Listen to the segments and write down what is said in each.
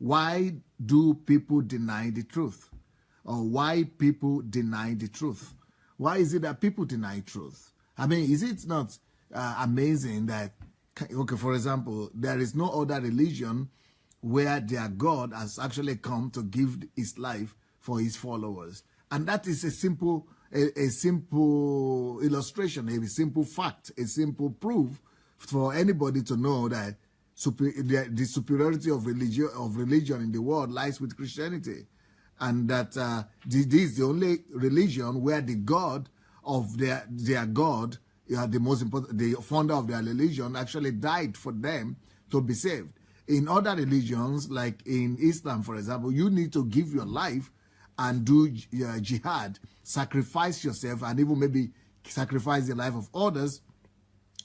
why do people deny the truth? Or why people deny the truth? Why is it that people deny truth? I mean, is it not amazing that, okay, for example, there is no other religion where their God has actually come to give his life for his followers. And that is a simple illustration, a simple fact, a simple proof for anybody to know that the superiority of religion in the world lies with Christianity. And that this is the only religion where the God of their God, the most important, the founder of their religion, actually died for them to be saved. In other religions, like in Islam, for example, you need to give your life and do jihad, sacrifice yourself, and even maybe sacrifice the life of others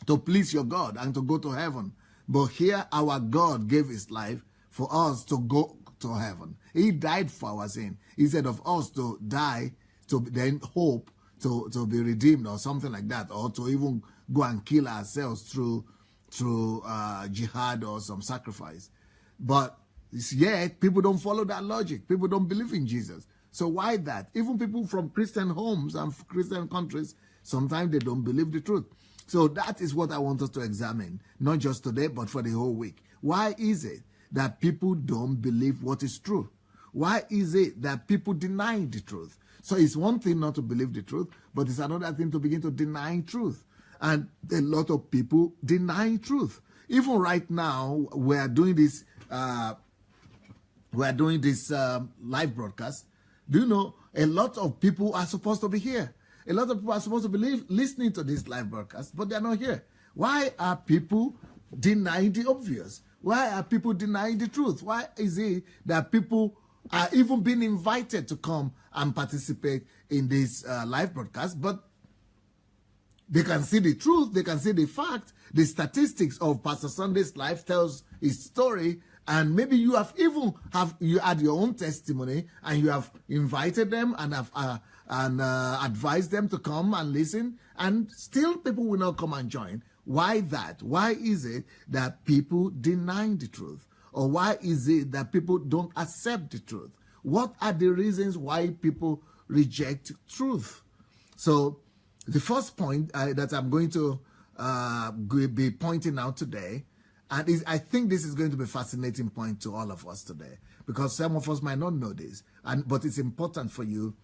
to please your God and to go to heaven. But here, our God gave his life for us to go to heaven. He died for our sin instead of us to die to then hope to be redeemed or something like that, or to even go and kill ourselves through jihad or some sacrifice. But yet people don't follow that logic. People don't believe in Jesus. So why that? Even people from Christian homes and Christian countries, sometimes they don't believe the truth. So that is what I want us to examine, not just today, but for the whole week. Why is it that people don't believe what is true? Why is it that people deny the truth? So it's one thing not to believe the truth, but it's another thing to begin to deny truth. And a lot of people deny truth. Even right now, we are doing this live broadcast. Do you know, a lot of people are supposed to be here. A lot of people are supposed to be listening to this live broadcast, but they're not here. Why are people denying the obvious? Why are people denying the truth? Why is it that people are even being invited to come and participate in this live broadcast, but they can see the truth, they can see the fact, the statistics of Pastor Sunday's life tells his story, and maybe you have even you had your own testimony and you have invited them and have advised them to come and listen, and still people will not come and join. Why that? Why is it that people deny the truth? Or why is it that people don't accept the truth? What are the reasons why people reject truth? So the first point that I'm going to be pointing out today, and I think this is going to be a fascinating point to all of us today, because some of us might not know this, but it's important for you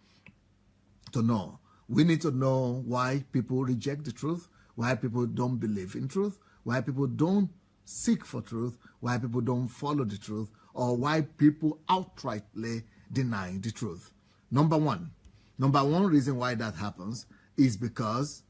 to know. We need to know why people reject the truth, why people don't believe in truth, why people don't seek for truth, why people don't follow the truth, or why people outrightly deny the truth. Number one reason why that happens is because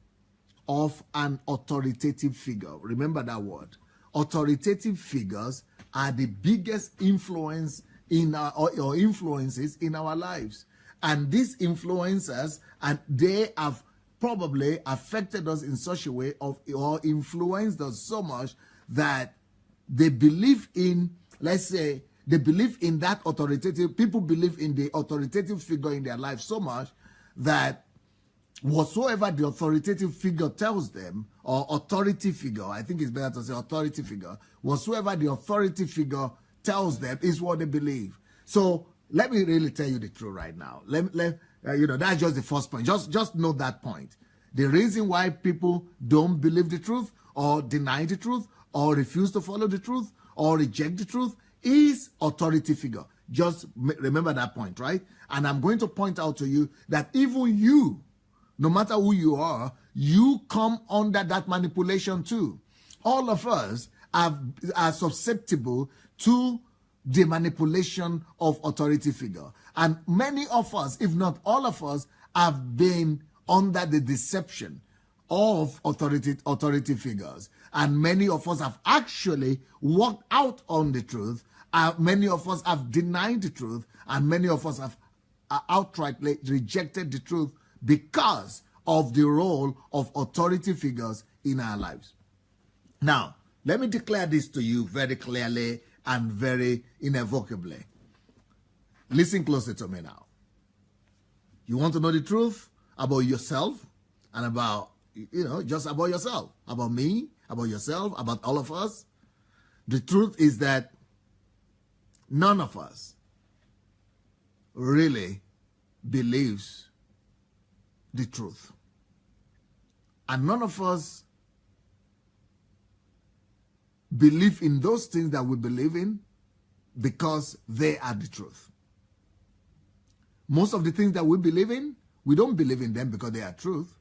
of an authoritative figure. Remember that word. Authoritative figures are the biggest influence in or influences in our lives. And these influencers, and they have probably affected us in such a way or influenced us so much that they believe in, let's say, they believe in that authoritative, people believe in the authoritative figure in their life so much that whatsoever the authoritative figure tells them, or authority figure, I think it's better to say authority figure, whatsoever the authority figure tells them is what they believe. So let me really tell you the truth right now. That's just the first point. Just note that point. The reason why people don't believe the truth, or deny the truth, or refuse to follow the truth, or reject the truth is authority figure. Just remember that point, right? And I'm going to point out to you that even you, no matter who you are, you come under that manipulation too. All of us are susceptible to the manipulation of authority figure. And many of us, if not all of us, have been under the deception of authority figures. And many of us have actually walked out on the truth. Many of us have denied the truth. And many of us have outrightly rejected the truth because of the role of authority figures in our lives. Now, let me declare this to you very clearly and very irrevocably. Listen closely to me now. You want to know the truth about yourself and about, just about yourself, about me, about yourself, about all of us? The truth is that none of us really believes the truth. And none of us believe in those things that we believe in because they are the truth. Most of the things that we believe in, we don't believe in them because they are truth.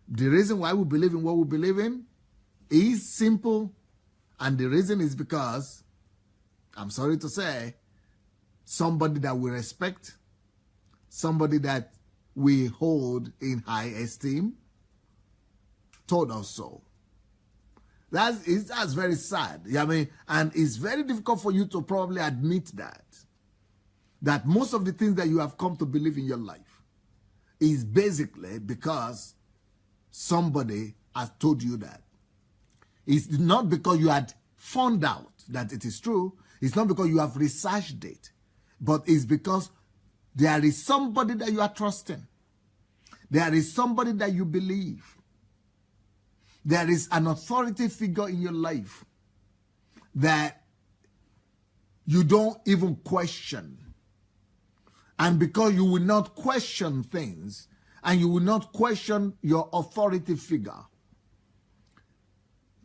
The reason why we believe in what we believe in is simple, and the reason is because, I'm sorry to say, somebody that we respect, somebody that we hold in high esteem, told us so. That's very sad. I mean, and it's very difficult for you to probably admit that most of the things that you have come to believe in your life is basically because somebody has told you that. It's not because you had found out that it is true. It's not because you have researched it, but it's because there is somebody that you are trusting. There is somebody that you believe. There is an authority figure in your life that you don't even question. And because you will not question things, and you will not question your authority figure,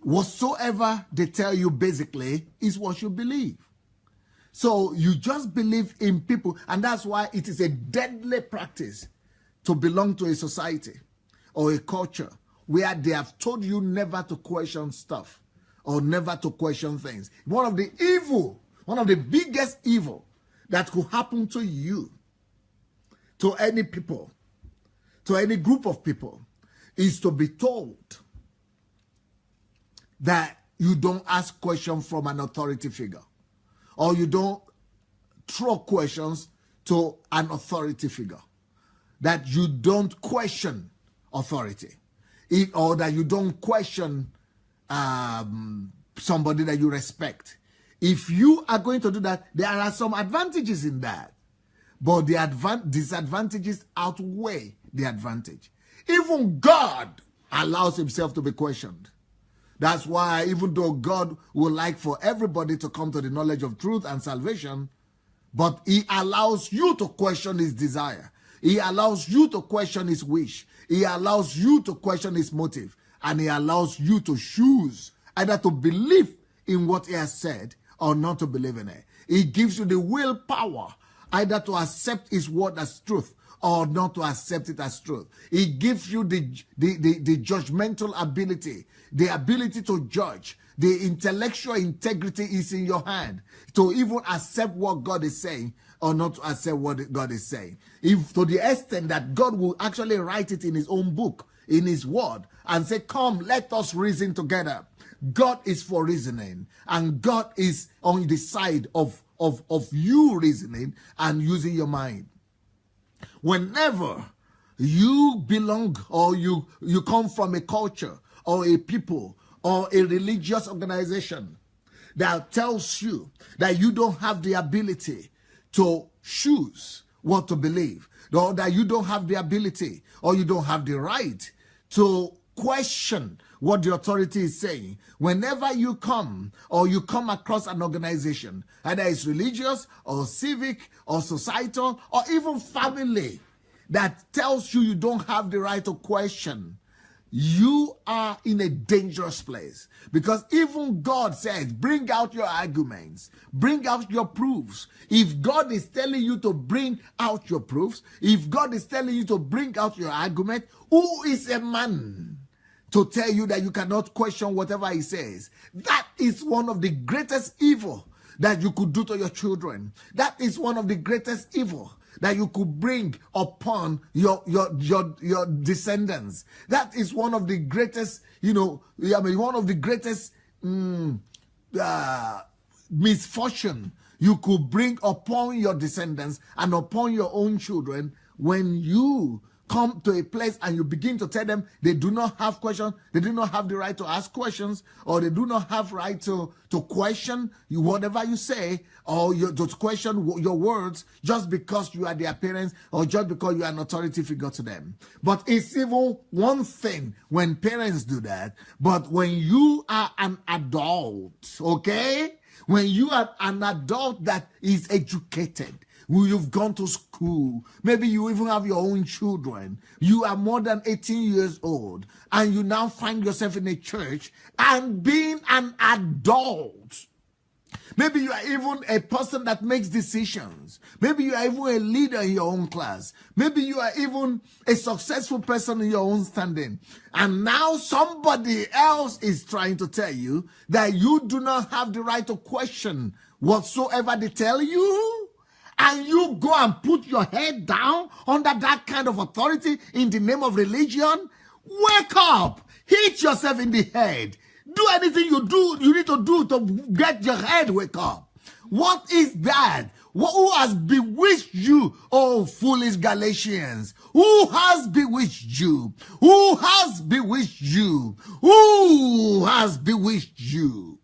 whatsoever they tell you basically is what you believe. So you just believe in people, and that's why it is a deadly practice to belong to a society or a culture where they have told you never to question stuff or never to question things. One of the biggest evil that could happen to you, to any people, to any group of people, is to be told that you don't ask questions from an authority figure, or you don't throw questions to an authority figure, that you don't question authority, or that you don't question somebody that you respect. If you are going to do that, there are some advantages in that, but the disadvantages outweigh the advantage. Even God allows himself to be questioned. That's why, even though God would like for everybody to come to the knowledge of truth and salvation, but he allows you to question his desire. He allows you to question his wish. He allows you to question his motive. And he allows you to choose either to believe in what he has said or not to believe in it. He gives you the willpower either to accept his word as truth or not to accept it as truth. He gives you the judgmental ability, the ability to judge. The intellectual integrity is in your hand to even accept what God is saying or not to accept what God is saying. If to the extent that God will actually write it in his own book, in his word, and say, come, let us reason together. God is for reasoning, and God is on the side of you reasoning and using your mind. Whenever you belong or you come from a culture or a people or a religious organization that tells you that you don't have the ability to choose what to believe, or that you don't have the ability or you don't have the right to question what the authority is saying, whenever you come or you come across an organization, either it's religious or civic or societal or even family, that tells you you don't have the right to question, you are in a dangerous place. Because even God says, bring out your arguments, bring out your proofs. If God is telling you to bring out your proofs, if God is telling you to bring out your argument, who is a man to tell you that you cannot question whatever he says? That is one of the greatest evil that you could do to your children. That is one of the greatest evil that you could bring upon your descendants. That is one of the greatest, one of the greatest misfortune you could bring upon your descendants and upon your own children when you come to a place and you begin to tell them they do not have questions, they do not have the right to ask questions, or they do not have right to question you, whatever you say, or to question your words just because you are their parents or just because you are an authority figure to them. But it's even one thing when parents do that, but when you are an adult, okay? When you are an adult that is educated, you've gone to school, maybe you even have your own children, you are more than 18 years old, and you now find yourself in a church and being an adult. Maybe you are even a person that makes decisions. Maybe you are even a leader in your own class. Maybe you are even a successful person in your own standing. And now somebody else is trying to tell you that you do not have the right to question whatsoever they tell you. And you go and put your head down under that kind of authority in the name of religion. Wake up. Hit yourself in the head. Do anything you need to do to get your head wake up. What is that? Who has bewitched you, oh foolish Galatians? Who has bewitched you? Who has bewitched you? Who has bewitched you?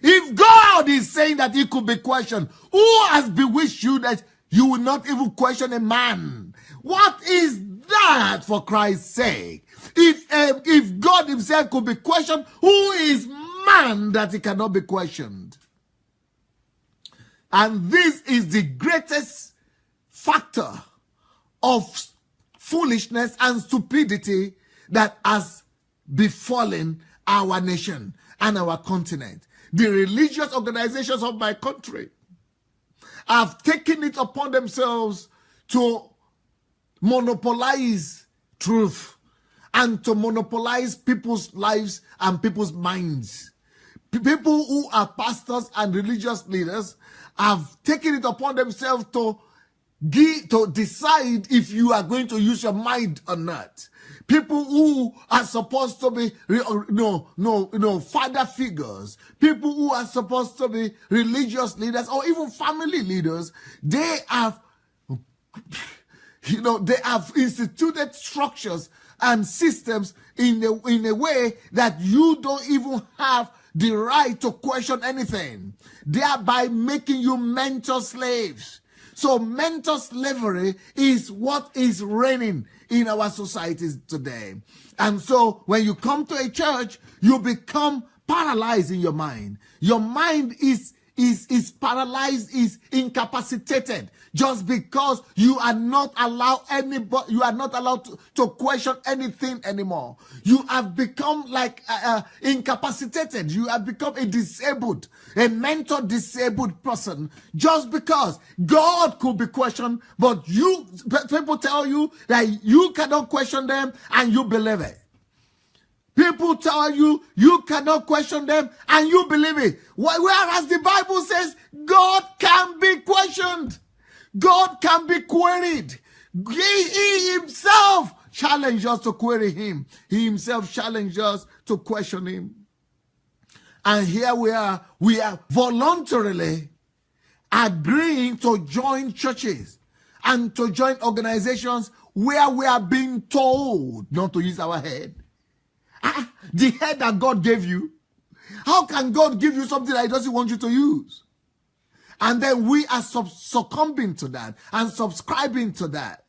If God is saying that he could be questioned, who has bewitched you that you will not even question a man? What is that, for Christ's sake? If God himself could be questioned, who is man that he cannot be questioned? And this is the greatest factor of foolishness and stupidity that has befallen our nation and our continent. The religious organizations of my country have taken it upon themselves to monopolize truth and to monopolize people's lives and people's minds. People who are pastors and religious leaders have taken it upon themselves to decide if you are going to use your mind or not. People who are supposed to be father figures, people who are supposed to be religious leaders or even family leaders, they have instituted structures and systems in a way that you don't even have the right to question anything, thereby making you mental slaves. So mental slavery is what is reigning in our societies today. And so when you come to a church, you become paralyzed in your mind. Your mind is paralyzed, is incapacitated, just because you are not allowed to question anything anymore. You have become like incapacitated. You have become a mental disabled person, just because God could be questioned, but people tell you that you cannot question them and you believe it. People tell you you cannot question them and you believe it. Whereas the Bible says God can be questioned. God can be queried. He himself challenged us to query him. He himself challenged us to question him. And here we are voluntarily agreeing to join churches and to join organizations where we are being told not to use our head. The head that God gave you. How can God give you something that he doesn't want you to use? And then we are succumbing to that and subscribing to that.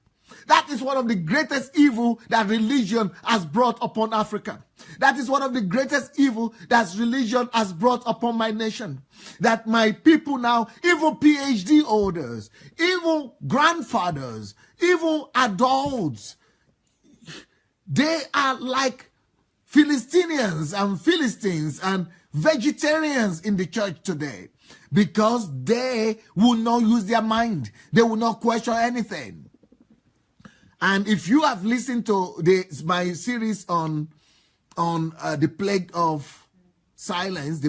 That is one of the greatest evil that religion has brought upon Africa. That is one of the greatest evil that religion has brought upon my nation. That my people now, even PhD holders, even grandfathers, even adults, they are like Philistines and vegetarians in the church today, because they will not use their mind. They will not question anything. And if you have listened to my series on the plague of silence,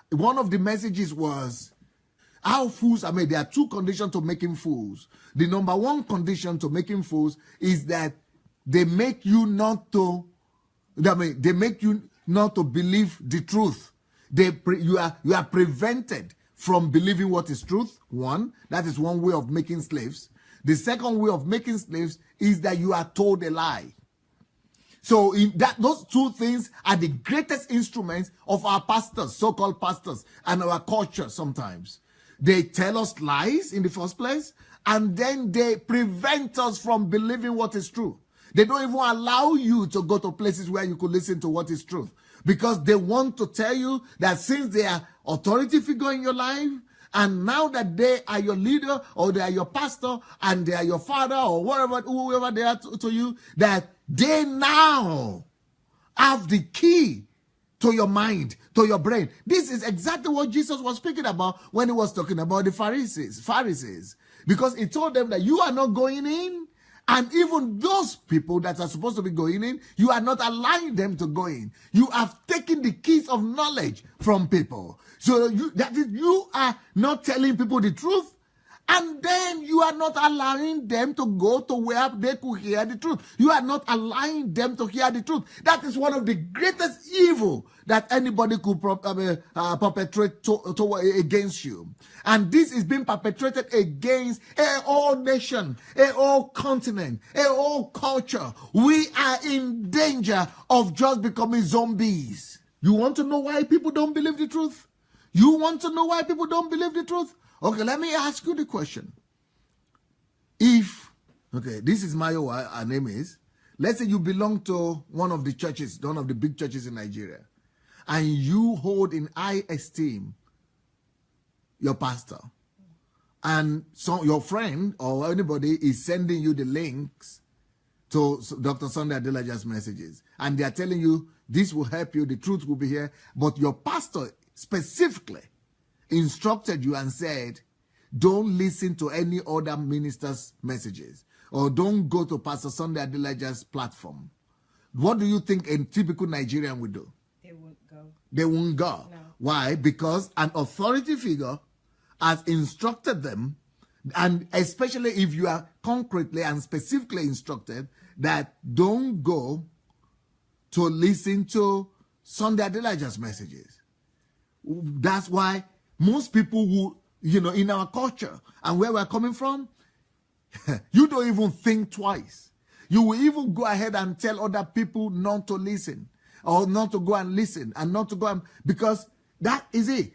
one of the messages was how fools are made. There are two conditions to making fools. The number one condition to making fools is that they make you not to believe the truth. You are prevented from believing what is truth. One, that is one way of making slaves. The second way of making slaves is that you are told a lie. So those two things are the greatest instruments of our pastors, so-called pastors, and our culture sometimes. They tell us lies in the first place, and then they prevent us from believing what is true. They don't even allow you to go to places where you could listen to what is truth, because they want to tell you that since they are authority figure in your life, and now that they are your leader or they are your pastor and they are your father or whoever they are to you, that they now have the key to your mind, to your brain. This is exactly what Jesus was speaking about when he was talking about the Pharisees. Because he told them that you are not going in, and even those people that are supposed to be going in, you are not allowing them to go in. You have taken the keys of knowledge from people. So you are not telling people the truth, and then you are not allowing them to go to where they could hear the truth. You are not allowing them to hear the truth. That is one of the greatest evil that anybody could perpetrate against you. And this is being perpetrated against a whole nation, a whole continent, a whole culture. We are in danger of just becoming zombies. You want to know why people don't believe the truth? You want to know why people don't believe the truth? Okay, let me ask you the question. This is Mayo, her name is. Let's say you belong to one of the churches, one of the big churches in Nigeria, and you hold in high esteem your pastor. And so your friend or anybody is sending you the links to Dr. Sunday Adelaja's messages. And they are telling you, this will help you, the truth will be here. But your pastor specifically instructed you and said, don't listen to any other minister's messages, or don't go to Pastor Sunday Adelaja's platform. What do you think a typical Nigerian would do? They won't go. They won't go. No. Why? Because an authority figure has instructed them, and especially if you are concretely and specifically instructed that don't go to listen to Sunday Adelaja's messages. That's why most people who, in our culture and where we're coming from, you don't even think twice. You will even go ahead and tell other people not to listen, or not to go and listen, and not to go and, because that is it.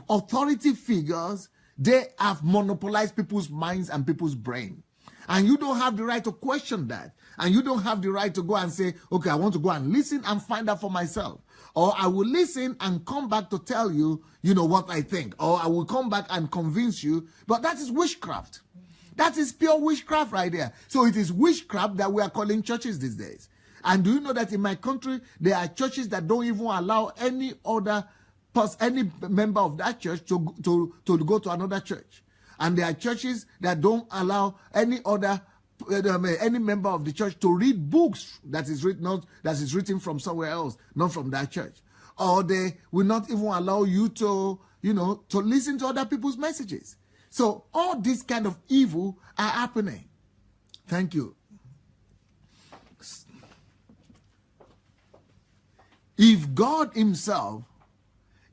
Authority figures, they have monopolized people's minds and people's brain. And you don't have the right to question that. And you don't have the right to go and say, okay, I want to go and listen and find out for myself. Or I will listen and come back to tell you, what I think. Or I will come back and convince you. But that is witchcraft. That is pure witchcraft right there. So it is witchcraft that we are calling churches these days. And do you know that in my country, there are churches that don't even allow any member of that church to go to another church. And there are churches that don't allow any member of the church to read books that is written from somewhere else, not from that church. Or they will not even allow you to listen to other people's messages. So all these kind of evil are happening. Thank you. If God himself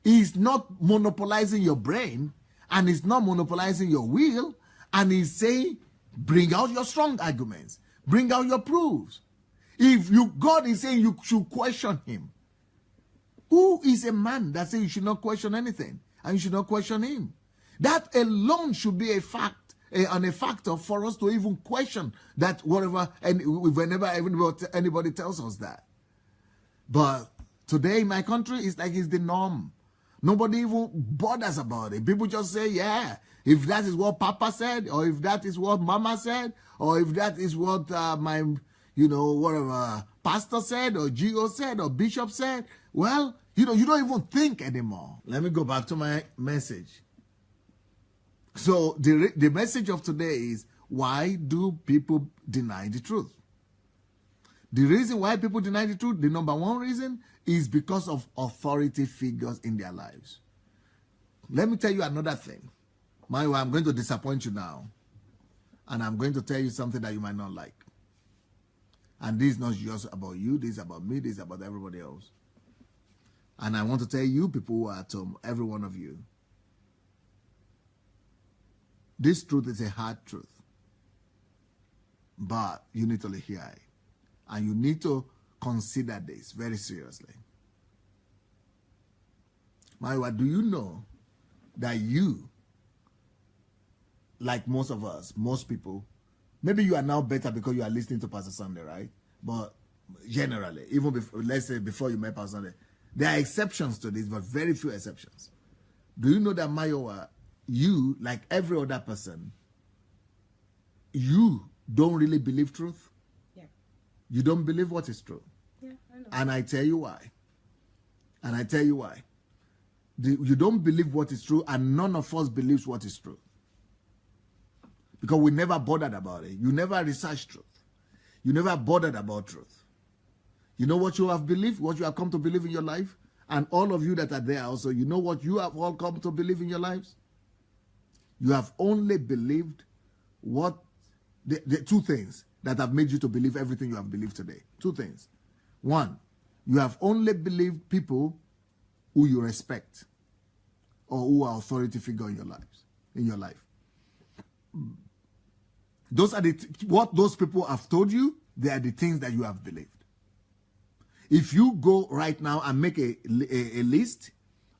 is not monopolizing your brain, and is not monopolizing your will, and is saying, bring out your strong arguments, bring out your proofs. If God is saying you should question him, who is a man that says you should not question anything, and you should not question him? That alone should be a fact, and a factor for us to even question that whenever anybody tells us that. But today in my country, it's like it's the norm. Nobody even bothers about it. People just say, yeah, if that is what Papa said, or if that is what Mama said, or if that is what my, whatever pastor said, or GO said, or bishop said, well, you don't even think anymore. Let me go back to my message. So the message of today is, why do people deny the truth? The reason why people deny the truth, the number one reason, is because of authority figures in their lives. Let me tell you another thing. I'm going to disappoint you now. And I'm going to tell you something that you might not like. And this is not just about you. This is about me. This is about everybody else. And I want to tell you, people who are at home, every one of you, this truth is a hard truth. But you need to hear it. And you need to consider this very seriously. Maiwa, do you know that you, like most of us, most people, maybe you are now better because you are listening to Pastor Sunday, right? But generally, even before, let's say before you met Pastor Sunday, There are exceptions to this, but very few exceptions. Do you know that, Mayowa, you, like every other person, you don't really believe truth? Yeah. You don't believe what is true. Yeah, I know. And I tell you why. And I tell you why. You don't believe what is true, and none of us believes what is true. Because we never bothered about it. You never researched truth. You never bothered about truth. You know what you have believed, what you have come to believe in your life? And all of you that are there also, you know what you have all come to believe in your lives? You have only believed what the two things that have made you to believe everything you have believed today. Two things. One, you have only believed people who you respect or who are authority figure in your life. Those are what those people have told you. They are the things that you have believed. If you go right now and make a list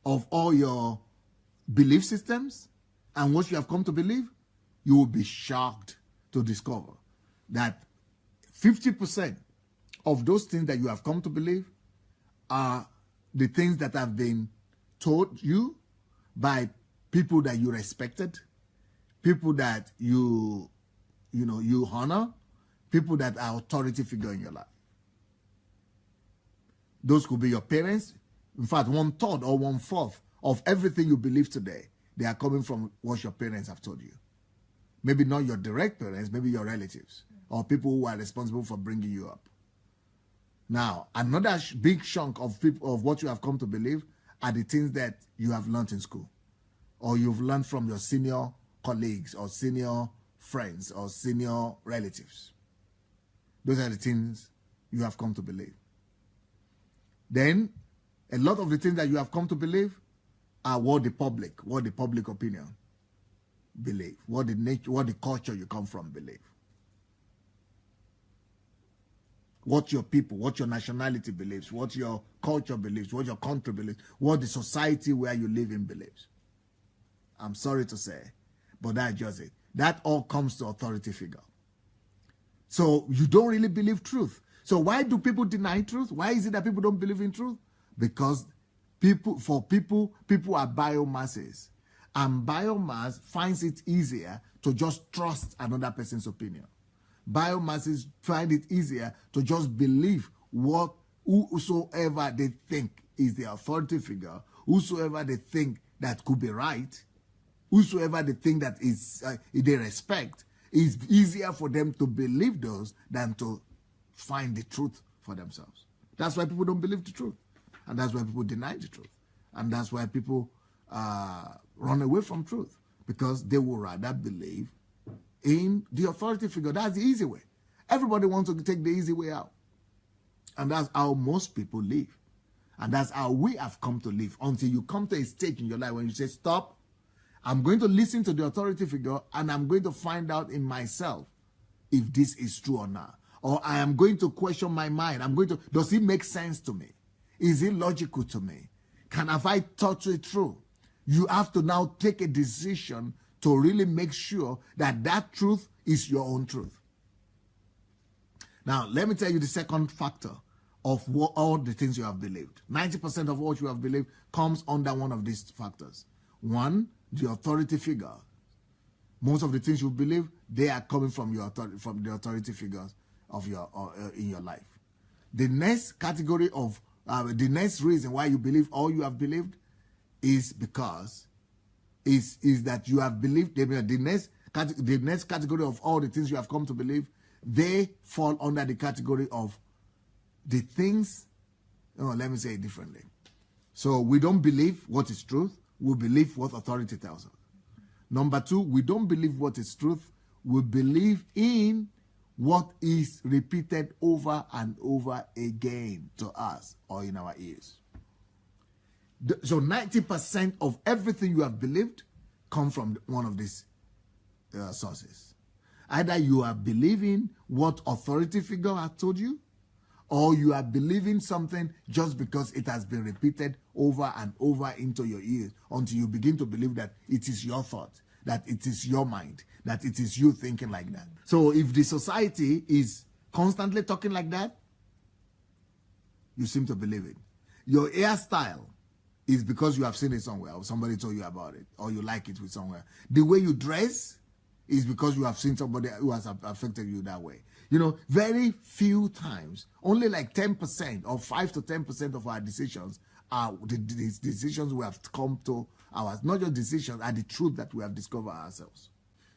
of all your belief systems and what you have come to believe, you will be shocked to discover that 50% of those things that you have come to believe are the things that have been told you by people that you respected, people that you honor, people that are authority figure in your life. Those could be your parents. In fact, 1/3 or 1/4 of everything you believe today, they are coming from what your parents have told you. Maybe not your direct parents, maybe your relatives or people who are responsible for bringing you up. Now, another big chunk of people of what you have come to believe are the things that you have learned in school, or you've learned from your senior colleagues or senior friends or senior relatives. Those are the things you have come to believe. Then, a lot of the things that you have come to believe are what the public opinion believe, what the culture you come from believe, what your people, what your nationality believes, what your culture believes, what your country believes, what the society where you live in believes. I'm sorry to say, but that's just it. That all comes to authority figure. So you don't really believe truth. So why do people deny truth? Why is it that people don't believe in truth? Because people are biomasses. And biomass finds it easier to just trust another person's opinion. Biomasses find it easier to just believe whosoever they think is the authority figure, whosoever they think that could be right, whosoever they think that is they respect. It's easier for them to believe those than to find the truth for themselves. That's why people don't believe the truth. And that's why people deny the truth. And that's why people run away from truth, because they would rather believe in the authority figure. That's the easy way. Everybody wants to take the easy way out. And that's how most people live. And that's how we have come to live, until you come to a stage in your life when you say, stop, I'm going to listen to the authority figure and I'm going to find out in myself if this is true or not. Or I am going to question my mind. Does it make sense to me? Is it logical to me? Have I thought it through? You have to now take a decision to really make sure that that truth is your own truth. Now, let me tell you the second factor of all the things you have believed. 90% of what you have believed comes under one of these factors. One, the authority figure. Most of the things you believe, they are coming from the authority figures of in your life. The next category of the next reason why you believe all you have believed is because is that you have believed. The next category of all the things you have come to believe, they fall under the category of the things. Let me say it differently. So we don't believe what is truth. We believe what authority tells us. Number two, we don't believe what is truth. We believe in what is repeated over and over again to us or in our ears. So 90% of everything you have believed come from one of these sources. Either you are believing what authority figure has told you, or you are believing something just because it has been repeated over and over into your ears until you begin to believe that it is your thought, that it is your mind, that it is you thinking like that. So if the society is constantly talking like that, you seem to believe it. your hairstyle is because you have seen it somewhere or somebody told you about it or you like it with somewhere. The way you dress is because you have seen somebody who has affected you that way. You know, very few times, only like 10% or 5 to 10% of our decisions are the decisions we have come to ours. Not just decisions, are the truth that we have discovered ourselves.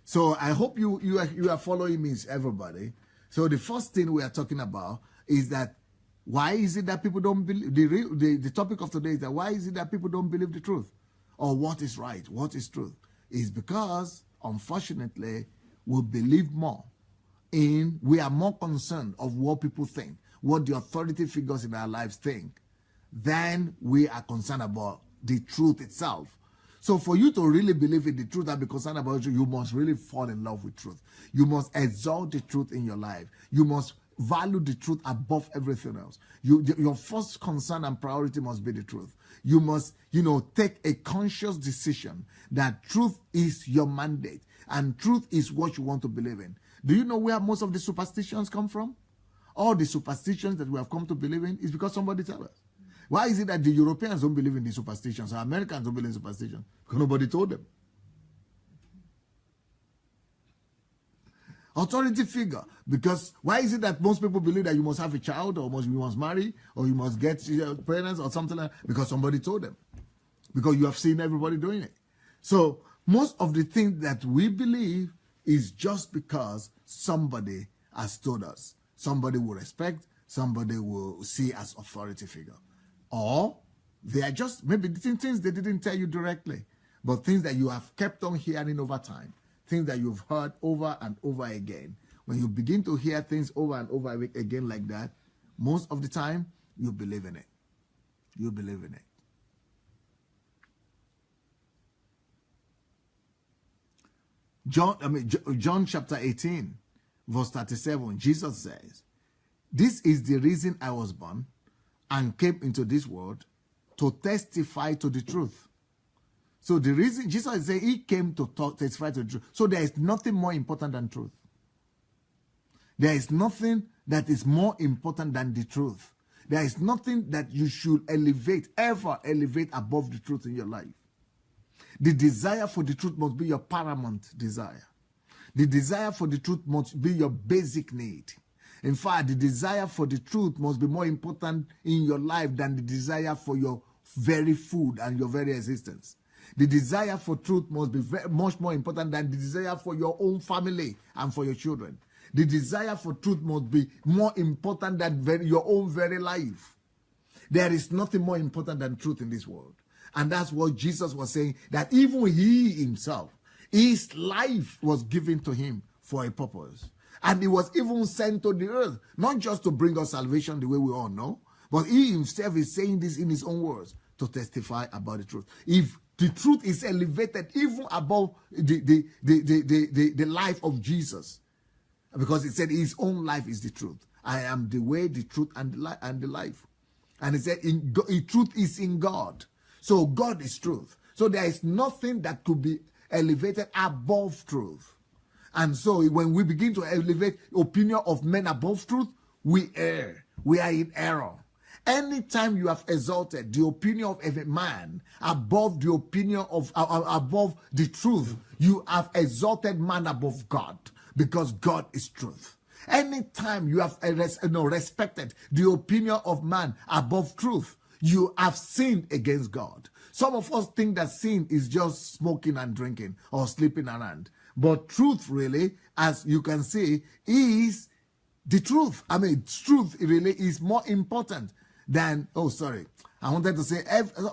So I hope you are following me, everybody. So the first thing we are talking about is that why is it that people don't believe, the topic of today is that why is it that people don't believe the truth? Or what is right, what is truth? Is because, unfortunately, we believe more we are more concerned of what people think, what the authority figures in our lives think, than we are concerned about the truth itself. So for you to really believe in the truth and be concerned about it, you must really fall in love with truth. You must exalt the truth in your life. You must value the truth above everything else. Your first concern and priority must be the truth. You must, take a conscious decision that truth is your mandate and truth is what you want to believe in. Do you know where most of the superstitions come from? All the superstitions that we have come to believe in is because somebody tells us. Why is it that the Europeans don't believe in the superstitions or Americans don't believe in superstitions? Because nobody told them. Authority figure. Because why is it that most people believe that you must have a child or you must marry or you must get parents or something like that? Because somebody told them. Because you have seen everybody doing it. So most of the things that we believe is just because somebody has told us. Somebody will respect, somebody will see as authority figure. Or they are just maybe things they didn't tell you directly, but things that you have kept on hearing over time, things that you've heard over and over again. When you begin to hear things over and over again like that, most of the time, you believe in it. You believe in it. John chapter 18, verse 37, Jesus says, "This is the reason I was born and came into this world, to testify to the truth." So the reason Jesus is saying he came to testify to the truth. So there is nothing more important than truth. There is nothing that is more important than the truth. There is nothing that you should ever elevate above the truth in your life. The desire for the truth must be your paramount desire. The desire for the truth must be your basic need. In fact, the desire for the truth must be more important in your life than the desire for your very food and your very existence. The desire for truth must be much more important than the desire for your own family and for your children. The desire for truth must be more important than your own very life. There is nothing more important than truth in this world. And that's what Jesus was saying, that even he himself, his life was given to him for a purpose. And he was even sent to the earth, not just to bring us salvation the way we all know, but he himself is saying this in his own words, to testify about the truth. If the truth is elevated even above the life of Jesus, because he said his own life is the truth. I am the way, the truth, and the life. And he said truth is in God. So God is truth. So there is nothing that could be elevated above truth. And so when we begin to elevate opinion of men above truth, we err. We are in error. Anytime you have exalted the opinion of a man above the opinion of above the truth, you have exalted man above God, because God is truth. Anytime you have respected the opinion of man above truth, you have sinned against God. Some of us think that sin is just smoking and drinking or sleeping around. But truth really, as you can see, is the truth. I mean, truth really is more important than, I wanted to say,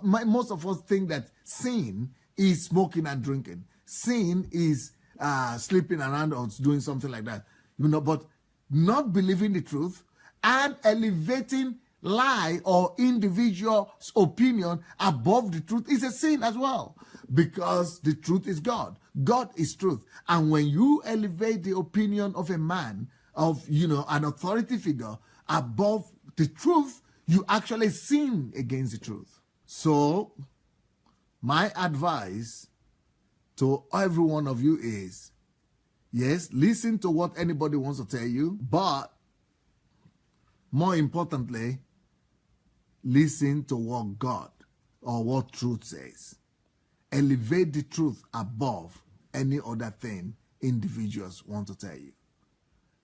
most of us think that sin is smoking and drinking. Sin is sleeping around or doing something like that. But not believing the truth and elevating lie or individual's opinion above the truth is a sin as well, because the truth is God. God is truth. And when you elevate the opinion of a man, of an authority figure above the truth, you actually sin against the truth. So my advice to every one of you is, yes, listen to what anybody wants to tell you, but more importantly, listen to what God or what truth says. Elevate the truth above any other thing individuals want to tell you.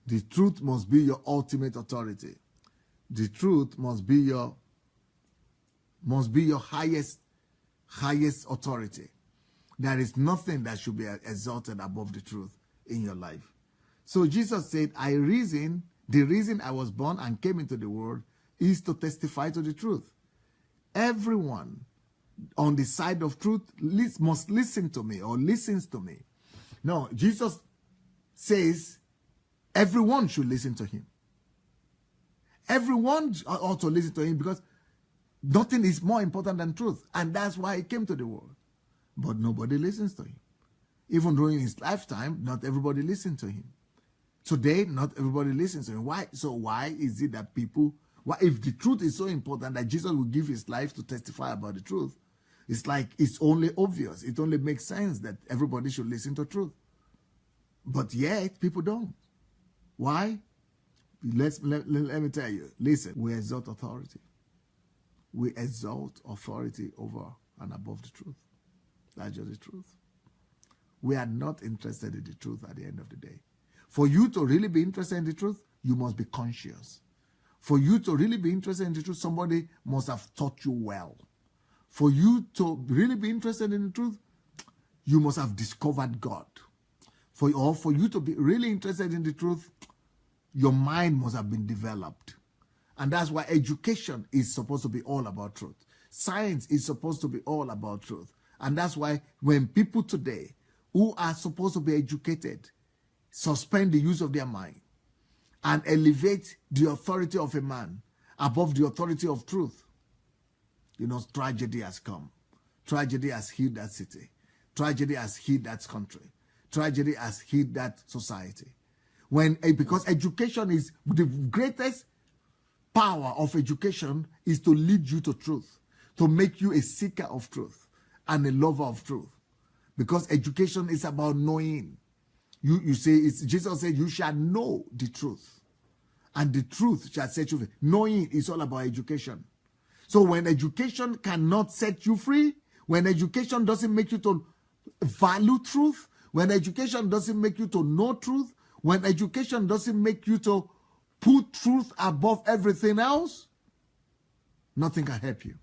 The truth must be your ultimate authority. The truth must be your highest authority. There is nothing that should be exalted above the truth in your life. So Jesus said, the reason I was born and came into the world is to testify to the truth. Everyone on the side of truth must listen to me or listens to me. No, Jesus says everyone should listen to him. Everyone ought to listen to him because nothing is more important than truth. And that's why he came to the world. But nobody listens to him. Even during his lifetime, not everybody listened to him. Today, not everybody listens to him. Why? So why is it that people, if the truth is so important that Jesus will give his life to testify about the truth, it's like it's only obvious. It only makes sense that everybody should listen to truth. But yet, people don't. Why? Let me tell you. Listen, we exalt authority. We exalt authority over and above the truth. That's just the truth. We are not interested in the truth at the end of the day. For you to really be interested in the truth, you must be conscious. For you to really be interested in the truth, somebody must have taught you well. For you to really be interested in the truth, you must have discovered God. For you to be really interested in the truth, your mind must have been developed. And that's why education is supposed to be all about truth. Science is supposed to be all about truth. And that's why when people today who are supposed to be educated suspend the use of their mind and elevate the authority of a man above the authority of truth, tragedy has come. Tragedy has hit that city. Tragedy has hit that country. Tragedy has hit that society. Because education is the greatest power of education is to lead you to truth, to make you a seeker of truth and a lover of truth. Because education is about knowing. You say, Jesus said, you shall know the truth, and the truth shall set you free. Knowing is all about education. So when education cannot set you free, when education doesn't make you to value truth, when education doesn't make you to know truth, when education doesn't make you to put truth above everything else, nothing can help you.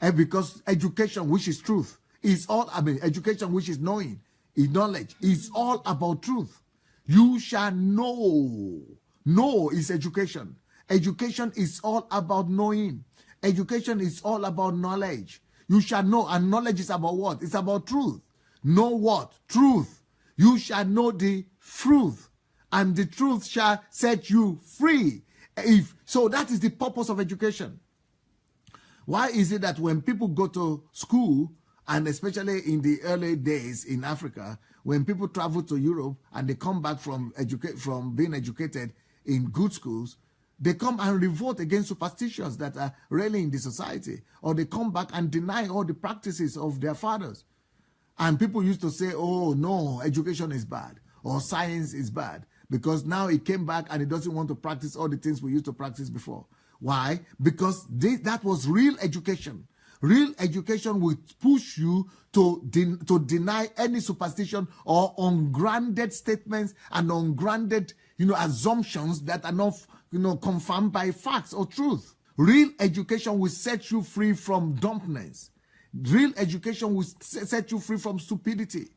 And because education, which is truth, education, which is knowing, is knowledge, is all about truth. You shall know. Know is education. Education is all about knowing. Education is all about knowledge. You shall know, and knowledge is about what? It's about truth. Know what? Truth. You shall know the truth, and the truth shall set you free. So that is the purpose of education. Why is it that when people go to school, and especially in the early days in Africa, when people travel to Europe and they come back from being educated in good schools, they come and revolt against superstitions that are really in the society, or they come back and deny all the practices of their fathers. And people used to say, oh no, education is bad, or science is bad, because now it came back and it doesn't want to practice all the things we used to practice before. Why? Because that was real education. Real education will push you to deny any superstition or ungrounded statements and ungrounded, assumptions that are not, confirmed by facts or truth. Real education will set you free from dumbness. Real education will set you free from stupidity.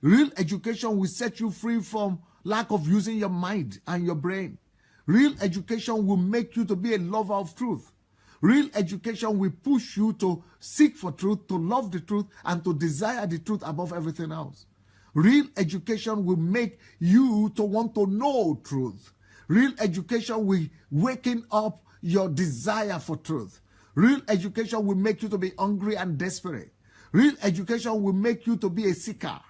Real education will set you free from lack of using your mind and your brain. Real education will make you to be a lover of truth. Real education will push you to seek for truth, to love the truth, and to desire the truth above everything else. Real education will make you to want to know truth. Real education will waken up your desire for truth. Real education will make you to be hungry and desperate. Real education will make you to be a seeker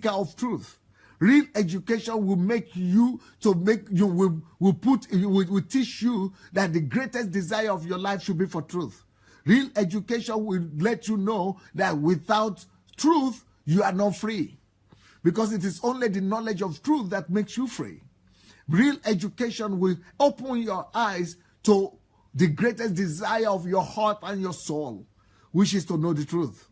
of truth. Real education will make you will teach you that the greatest desire of your life should be for truth. Real education will let you know that without truth, you are not free. Because it is only the knowledge of truth that makes you free. Real education will open your eyes to the greatest desire of your heart and your soul, which is to know the truth.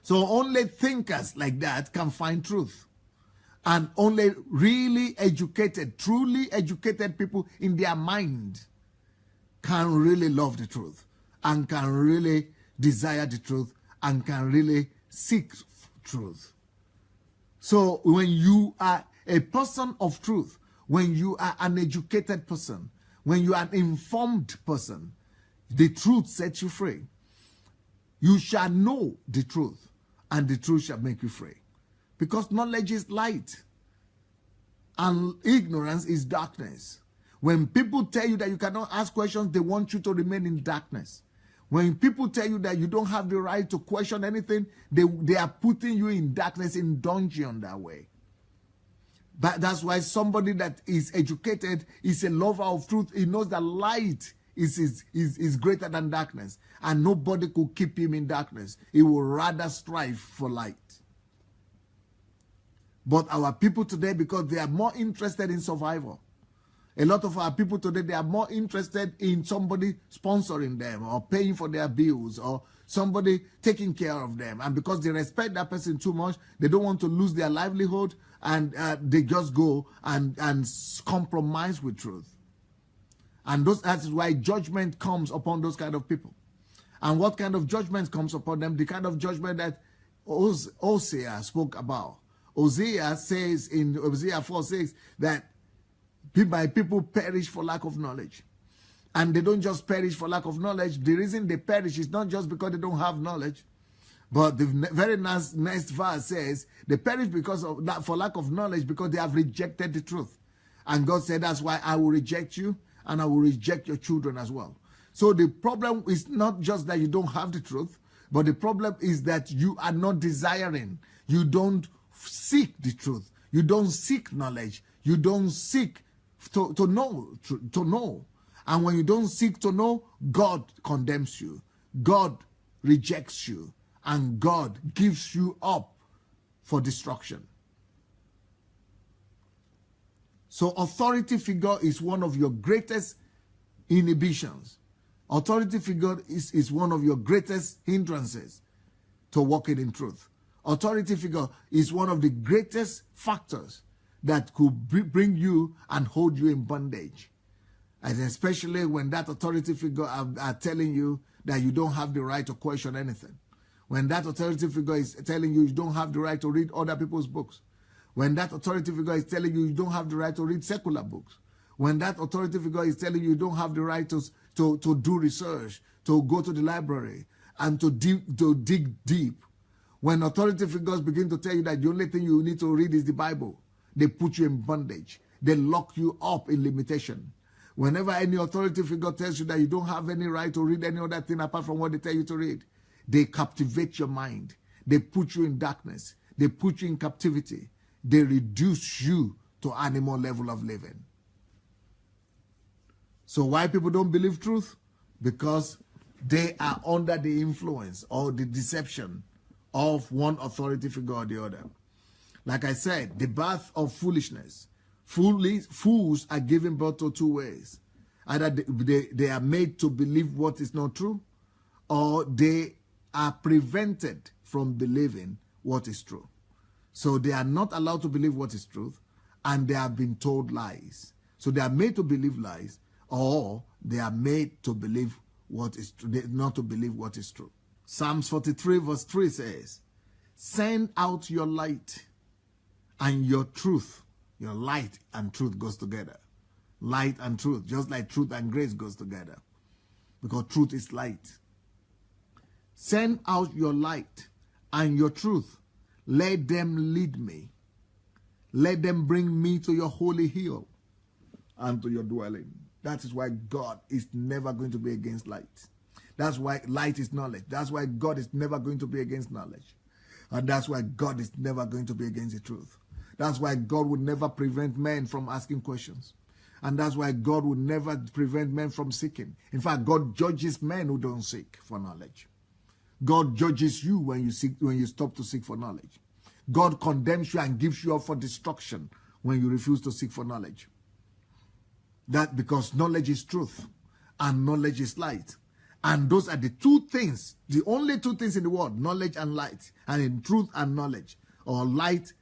So only thinkers like that can find truth. And only really educated, truly educated people in their mind can really love the truth and can really desire the truth and can really seek truth. So when you are a person of truth, when you are an educated person, when you are an informed person, the truth sets you free. You shall know the truth, and the truth shall make you free. Because knowledge is light, and ignorance is darkness. When people tell you that you cannot ask questions, they want you to remain in darkness. When people tell you that you don't have the right to question anything, they are putting you in darkness, in dungeon that way. But that's why somebody that is educated is a lover of truth. He knows that light is greater than darkness, and nobody could keep him in darkness. He will rather strive for light. But our people today, because they are more interested in survival, a lot of our people today, they are more interested in somebody sponsoring them or paying for their bills or somebody taking care of them. And because they respect that person too much, they don't want to lose their livelihood, and they just go and compromise with truth. And that is why judgment comes upon those kind of people. And what kind of judgment comes upon them? The kind of judgment that Hosea spoke about. Hosea says in Hosea 4:6 that my people perish for lack of knowledge. And they don't just perish for lack of knowledge. The reason they perish is not just because they don't have knowledge. But the very next verse says they perish because of that, for lack of knowledge, because they have rejected the truth. And God said, that's why I will reject you, and I will reject your children as well. So the problem is not just that you don't have the truth, but the problem is that you are not desiring. You don't seek the truth. You don't seek knowledge. You don't seek to know. And when you don't seek to know, God condemns you. God rejects you. And God gives you up for destruction. So authority figure is one of your greatest inhibitions. Authority figure is one of your greatest hindrances to walking in truth. Authority figure is one of the greatest factors that could bring you and hold you in bondage. And especially when that authority figure are telling you that you don't have the right to question anything. When that authority figure is telling you don't have the right to read other people's books. When that authority figure is telling you don't have the right to read secular books. When that authority figure is telling you don't have the right to do research, to go to the library, and to dig deep. When authority figures begin to tell you that the only thing you need to read is the Bible, they put you in bondage. They lock you up in limitation. Whenever any authority figure tells you that you don't have any right to read any other thing apart from what they tell you to read, they captivate your mind. They put you in darkness. They put you in captivity. They reduce you to animal level of living. So why people don't believe truth? Because they are under the influence or the deception of one authority figure or the other. Like I said, the birth of foolishness. Fools are given birth to two ways. Either they are made to believe what is not true, or they are prevented from believing what is true. So they are not allowed to believe what is truth, and they have been told lies. So they are made to believe lies, or they are made to believe what is true, not to believe what is true. Psalms 43 verse 3 says, send out your light and your truth. Your light and truth goes together. Light and truth, just like truth and grace goes together. Because truth is light. Send out your light and your truth. Let them lead me. Let them bring me to your holy hill and to your dwelling. That is why God is never going to be against light. That's why light is knowledge. That's why God is never going to be against knowledge. And that's why God is never going to be against the truth. That's why God would never prevent men from asking questions. And that's why God would never prevent men from seeking. In fact, God judges men who don't seek for knowledge. God judges you when you stop to seek for knowledge. God condemns you and gives you up for destruction when you refuse to seek for knowledge. That because knowledge is truth. and knowledge is light. And those are the two things, the only two things in the world, knowledge and light, and in truth and knowledge, or light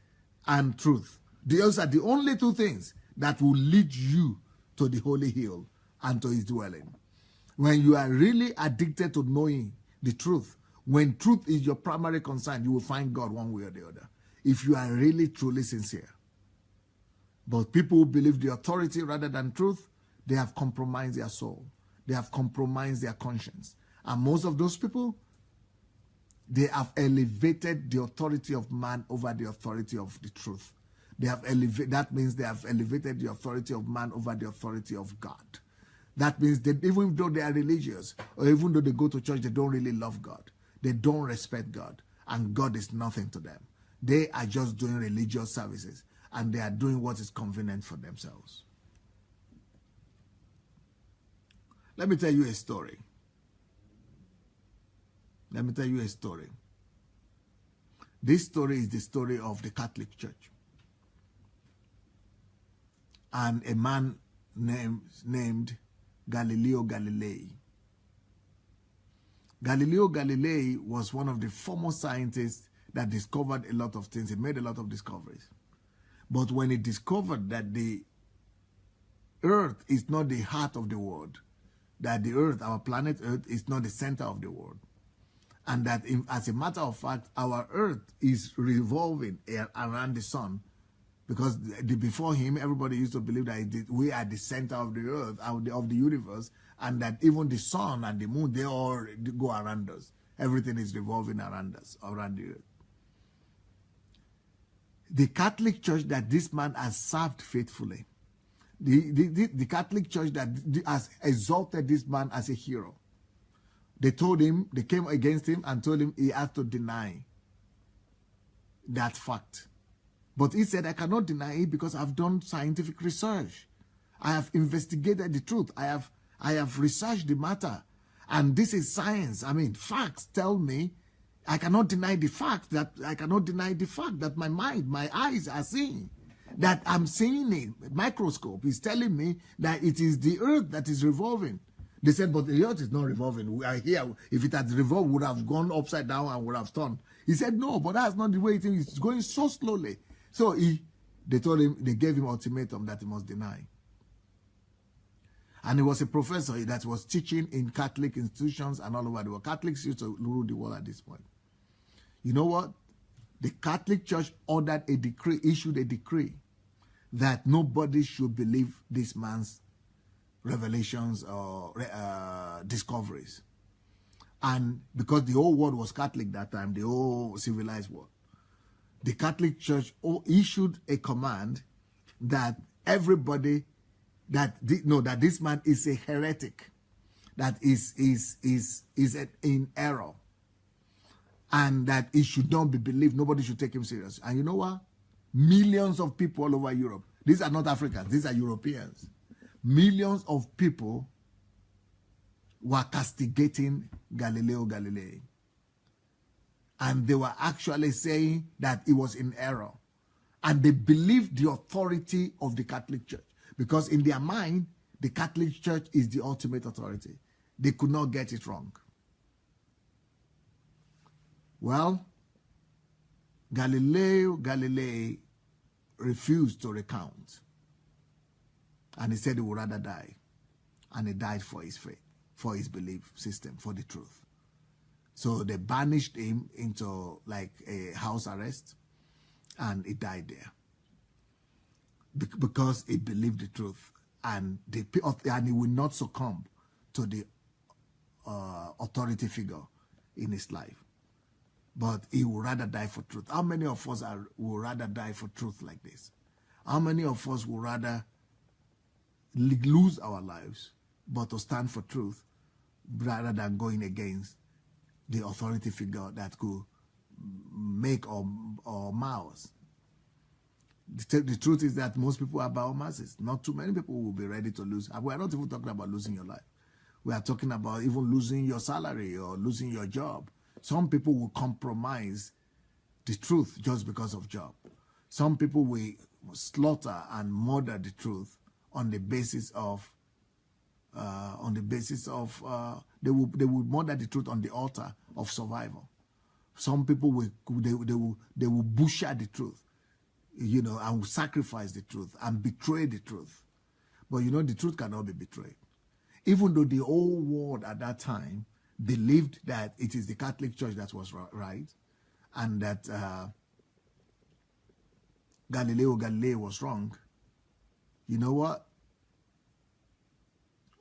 and truth. Those are the only two things that will lead you to the holy hill and to his dwelling. When you are really addicted to knowing the truth, when truth is your primary concern, you will find God one way or the other. If you are really, truly sincere. But people who believe the authority rather than truth, they have compromised their soul. They have compromised their conscience. And most of those people, they have elevated the authority of man over the authority of the truth. They have that means they have elevated the authority of man over the authority of God. That means that even though they are religious, or even though they go to church, they don't really love God. They don't respect God. And God is nothing to them. They are just doing religious services. And they are doing what is convenient for themselves. Let me tell you a story. Let me tell you a story. This story is the story of the Catholic Church. And a man named Galileo Galilei. Galileo Galilei was one of the foremost scientists that discovered a lot of things. He made a lot of discoveries. But when he discovered that the earth is not the heart of the world, that the earth, our planet Earth, is not the center of the world, and that as a matter of fact, our earth is revolving around the sun, because before him, everybody used to believe that we are the center of the earth, of the universe, and that even the sun and the moon, they all go around us. Everything is revolving around us, around the earth. The Catholic Church that this man has served faithfully, the Catholic Church that has exalted this man as a hero, they came against him and told him he had to deny that fact. But he said, I cannot deny it because I've done scientific research. I have investigated the truth. I have researched the matter. And this is science. I mean, facts tell me I cannot deny the fact that my mind, my eyes are seeing. That I'm seeing it. Microscope is telling me that it is the earth that is revolving. They said, but the earth is not revolving. We are here. If it had revolved, we would have gone upside down and would have turned. He said, no, but that's not the way it is. It's going so slowly. So they gave him ultimatum that he must deny. And he was a professor that was teaching in Catholic institutions and all over the world. Catholics used to rule the world at this point. You know what? The Catholic Church issued a decree that nobody should believe this man's revelations or discoveries. And because the whole world was Catholic that time, the whole civilized world, the Catholic Church issued a command that everybody that this man is a heretic, that is in error, and that he should not be believed. Nobody should take him serious. And you know what? Millions of people all over Europe. These are not Africans. These are Europeans. Millions of people were castigating Galileo Galilei. And they were actually saying that he was in error. And they believed the authority of the Catholic Church. Because in their mind, the Catholic Church is the ultimate authority. They could not get it wrong. Well, Galileo Galilei refused to recount. And he said he would rather die. And he died for his faith, for his belief system, for the truth. So they banished him into like a house arrest, and he died there. Because he believed the truth, and he will not succumb to the authority figure in his life. But he would rather die for truth. How many of us would rather die for truth like this? How many of us would rather lose our lives, but to stand for truth, rather than going against the authority figure that could make or mar us? The truth is that most people are biomasses. Not too many people will be ready to lose. We are not even talking about losing your life. We are talking about even losing your salary or losing your job. Some people will compromise the truth just because of job. Some people will slaughter and murder the truth on the basis of on the basis of they will murder the truth on the altar of survival. Some people will butcher the truth, and will sacrifice the truth and betray the truth. But the truth cannot be betrayed. Even though the whole world at that time believed that it is the Catholic Church that was right, and that Galileo Galilei was wrong, you know what?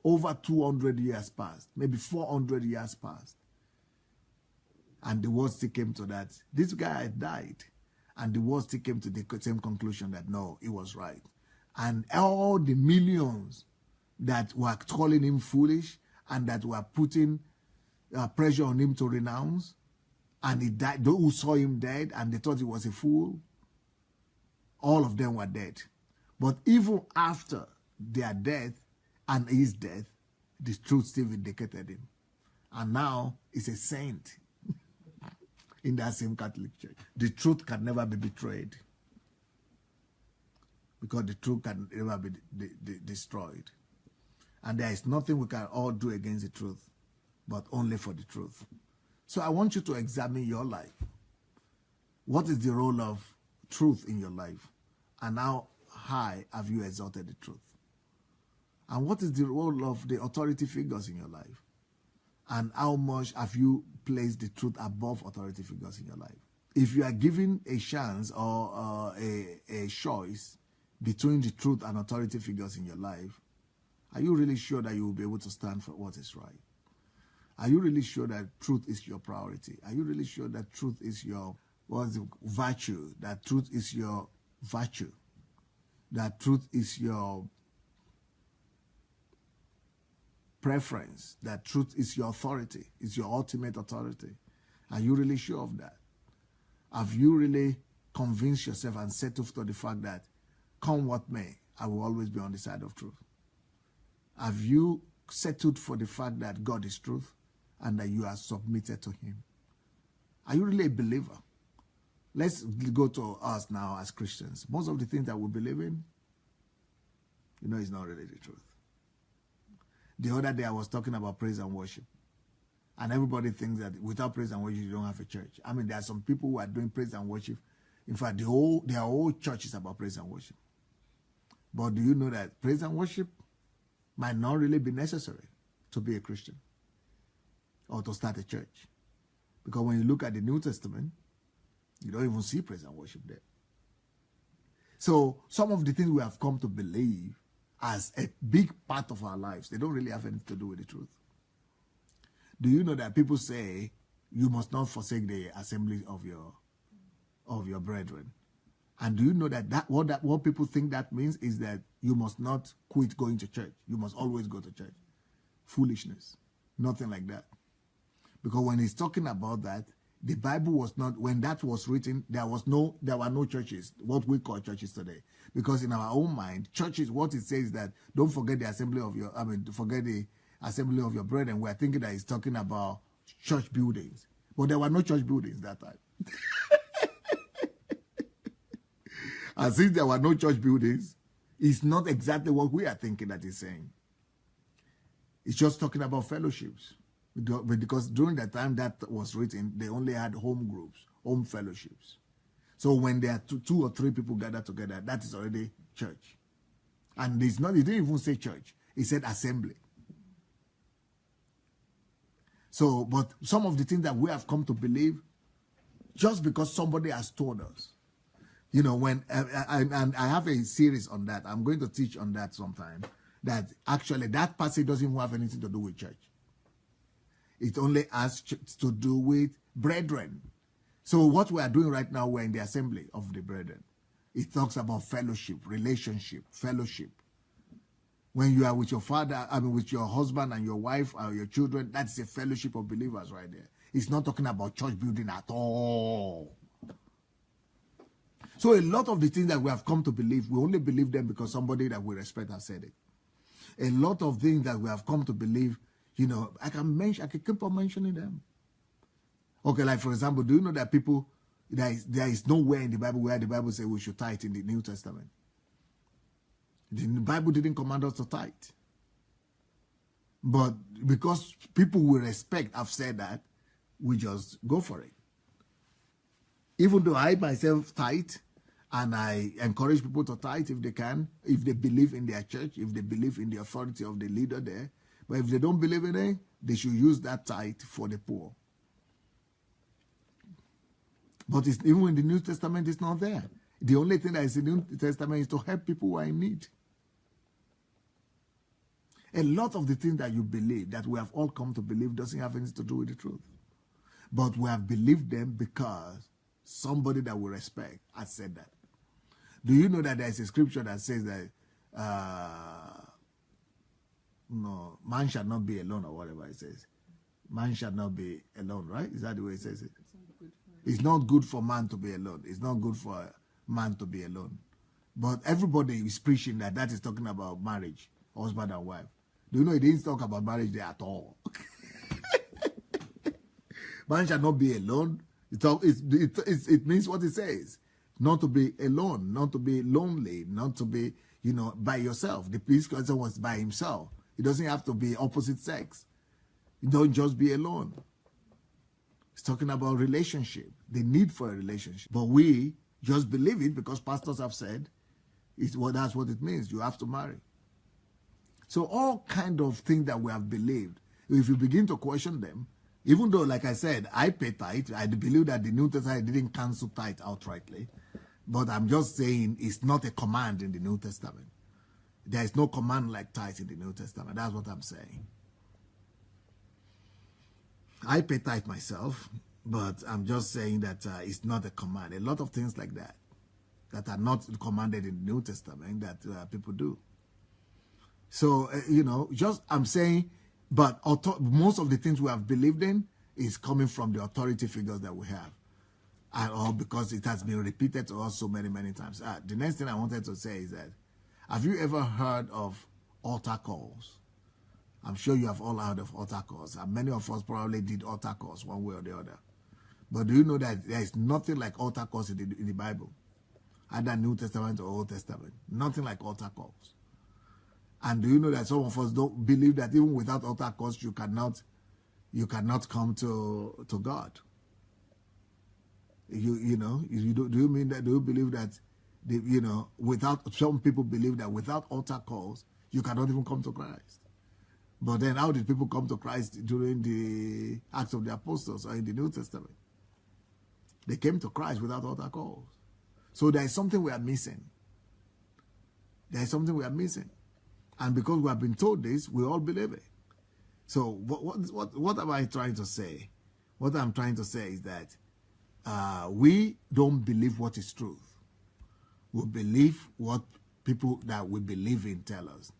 Over 200 years passed, maybe 400 years passed, and the world still came to that. This guy had died, and the world still came to the same conclusion that no, he was right. And all the millions that were calling him foolish and that were putting pressure on him to renounce, and he died, those who saw him dead and they thought he was a fool, all of them were dead. But even after their death and his death, the truth still vindicated him. And now he's a saint in that same Catholic Church. The truth can never be betrayed, because the truth can never be destroyed. And there is nothing we can all do against the truth, but only for the truth. So I want you to examine your life. What is the role of truth in your life? And how high have you exalted the truth? And what is the role of the authority figures in your life? And how much have you placed the truth above authority figures in your life? If you are given a chance or a choice between the truth and authority figures in your life, are you really sure that you will be able to stand for what is right? Are you really sure that truth is your priority? Are you really sure that truth is your virtue? That truth is your virtue? That truth is your preference? That truth is your authority? Is your ultimate authority? Are you really sure of that? Have you really convinced yourself and settled to the fact that, come what may, I will always be on the side of truth? Have you settled for the fact that God is truth and that you are submitted to him? Are you really a believer? Let's go to us now as Christians. Most of the things that we believe in, is not really the truth. The other day I was talking about praise and worship. And everybody thinks that without praise and worship, you don't have a church. I mean, there are some people who are doing praise and worship. In fact, their whole church is about praise and worship. But do you know that praise and worship might not really be necessary to be a Christian or to start a church? Because when you look at the New Testament, you don't even see praise and worship there. So some of the things we have come to believe as a big part of our lives, they don't really have anything to do with the truth. Do you know that people say you must not forsake the assembly of your brethren? And do you know that what people think that means is that you must not quit going to church. You must always go to church. Foolishness. Nothing like that. Because when he's talking about that, the Bible was not, when that was written, there were no churches, what we call churches today. Because in our own mind, churches, what it says is that don't forget the assembly of forget the assembly of your brethren. We're thinking that he's talking about church buildings. But there were no church buildings that time. And since there were no church buildings, it's not exactly what we are thinking that he's saying. It's just talking about fellowships. Because during the time that was written, they only had home groups, home fellowships. So when there are two or three people gathered together, that is already church. And he didn't even say church. He said assembly. So, but some of the things that we have come to believe, just because somebody has told us. When and I have a series on that. I'm going to teach on that sometime. That actually that passage doesn't even have anything to do with church. It only has to do with brethren. So what we are doing right now, we're in the assembly of the brethren. It talks about fellowship, relationship, fellowship. When you are with your father, with your husband and your wife or your children, that's a fellowship of believers right there. It's not talking about church building at all. So a lot of the things that we have come to believe, we only believe them because somebody that we respect has said it. A lot of things that we have come to believe, I can keep on mentioning them. Okay, like for example, do you know that people, there is nowhere in the Bible where the Bible says we should tithe in the New Testament? The Bible didn't command us to tithe. But because people we respect have said that, we just go for it. Even though I myself tithe, and I encourage people to tithe if they can, if they believe in their church, if they believe in the authority of the leader there. But if they don't believe in it, they should use that tithe for the poor. But it's, even in the New Testament, it's not there. The only thing that is in the New Testament is to help people who are in need. A lot of the things that you believe, that we have all come to believe, doesn't have anything to do with the truth. But we have believed them because somebody that we respect has said that. Do you know that there is a scripture that says that no, man shall not be alone, or whatever it says. Man shall not be alone, right? Is that the way it says it? It's not good for man to be alone. It's not good for man to be alone. But everybody is preaching that that is talking about marriage, husband and wife. Do you know it didn't talk about marriage there at all? Man shall not be alone. It means what it says. Not to be alone, not to be lonely, not to be, by yourself. The priest was by himself. It doesn't have to be opposite sex. You don't just be alone. It's talking about relationship, the need for a relationship. But we just believe it because pastors have said that's what it means. You have to marry. So all kind of things that we have believed, if you begin to question them, even though, like I said, I pay tithe, I believe that the New Testament didn't cancel tithe outrightly. But I'm just saying it's not a command in the New Testament. There is no command like tithe in the New Testament. That's what I'm saying. I pay tithe myself, but I'm just saying that it's not a command. A lot of things like that are not commanded in the New Testament that people do. So, I'm saying, but most of the things we have believed in is coming from the authority figures that we have. Or because it has been repeated to us so many, many times. The next thing I wanted to say is that, have you ever heard of altar calls? I'm sure you have all heard of altar calls. And many of us probably did altar calls one way or the other. But do you know that there is nothing like altar calls in the Bible? Either New Testament or Old Testament. Nothing like altar calls. And do you know that some of us don't believe that even without altar calls, you cannot come to God? Do you mean that? Do you believe that? Some people believe that without altar calls, you cannot even come to Christ. But then, how did people come to Christ during the Acts of the Apostles or in the New Testament? They came to Christ without altar calls. So there is something we are missing. There is something we are missing. And because we have been told this, we all believe it. So what am I trying to say? What I'm trying to say is that we don't believe what is truth. We believe what people that we believe in tell us.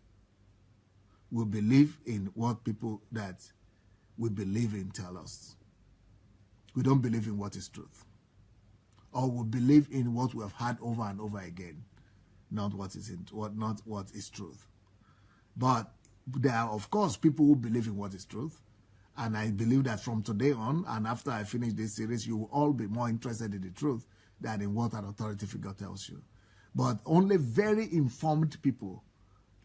We believe in what people that we believe in tell us. We don't believe in what is truth. Or we believe in what we have heard over and over again, not what is truth. But there are, of course, people who believe in what is truth. And I believe that from today on, and after I finish this series, you will all be more interested in the truth than in what an authority figure tells you. But only very informed people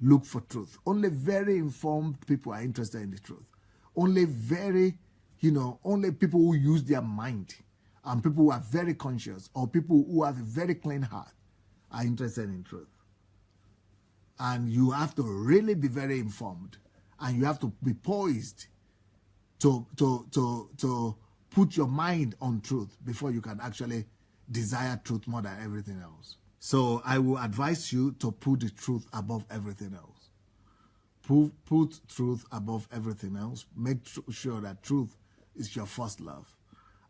look for truth. Only very informed people are interested in the truth. Only only people who use their mind and people who are very conscious or people who have a very clean heart are interested in truth. And you have to really be very informed, and you have to be poised to put your mind on truth before you can actually desire truth more than everything else. So I will advise you to put the truth above everything else. Put truth above everything else. Make sure that truth is your first love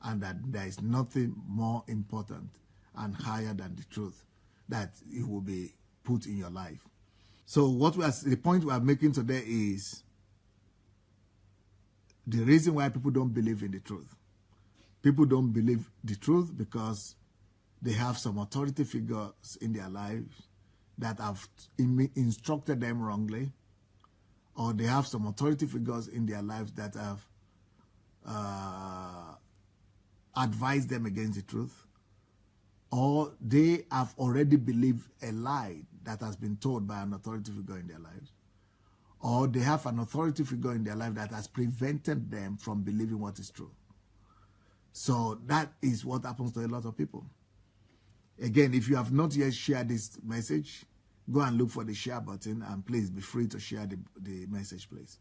and that there is nothing more important and higher than the truth that it will be put in your life. So the point we are making today is the reason why people don't believe in the truth. People don't believe the truth because they have some authority figures in their lives that have instructed them wrongly, or they have some authority figures in their lives that have advised them against the truth, or they have already believed a lie that has been told by an authority figure in their lives, or they have an authority figure in their life that has prevented them from believing what is true. So that is what happens to a lot of people. Again, if you have not yet shared this message, go and look for the share button, and please be free to share the message, please.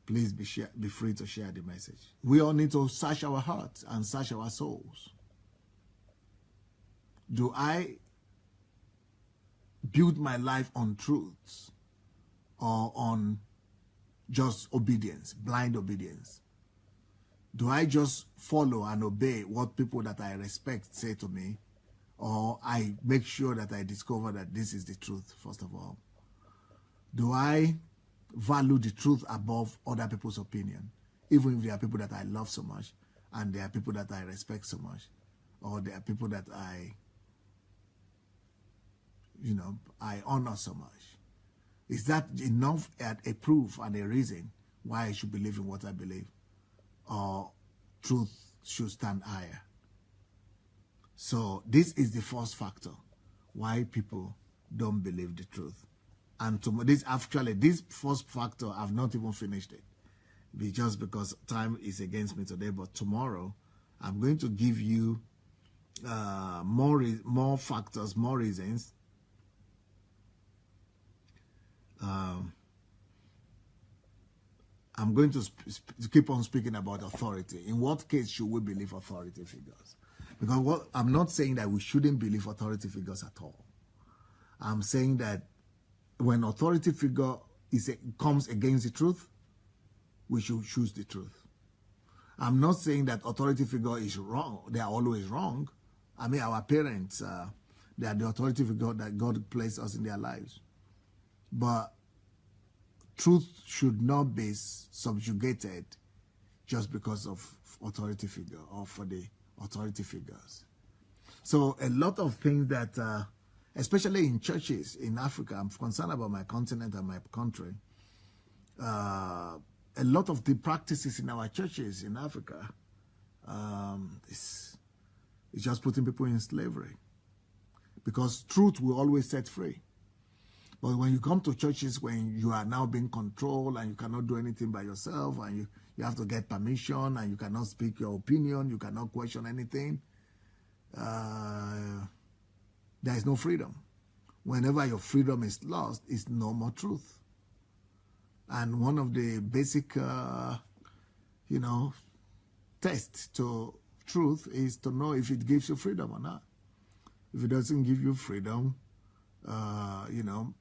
Please be free to share the message. We all need to search our hearts and search our souls. Do I build my life on truths or on just obedience, blind obedience? Do I just follow and obey what people that I respect say to me, or I make sure that I discover that this is the truth, first of all? Do I value the truth above other people's opinion, even if there are people that I love so much, and there are people that I respect so much, or there are people that I honor so much? Is that enough at a proof and a reason why I should believe in what I believe? Or truth should stand higher? So this is the first factor why people don't believe the truth. And this first factor, I've not even finished it, just because time is against me today. But tomorrow, I'm going to give you more factors, more reasons. I'm going to keep on speaking about authority. In what case should we believe authority figures? Because I'm not saying that we shouldn't believe authority figures at all. I'm saying that when authority figure comes against the truth, we should choose the truth. I'm not saying that authority figure is wrong. They are always wrong. I mean, our parents, they are the authority figure that God placed us in their lives. But truth should not be subjugated just because of authority figure or for the authority figures. So a lot of things that, especially in churches in Africa, I'm concerned about my continent and my country. A lot of the practices in our churches in Africa is just putting people in slavery, because truth will always set free. But when you come to churches when you are now being controlled and you cannot do anything by yourself, and you have to get permission, and you cannot speak your opinion, you cannot question anything, there is no freedom. Whenever your freedom is lost, it's no more truth. And one of the basic, tests to truth is to know if it gives you freedom or not. If it doesn't give you freedom,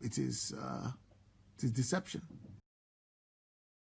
it is deception.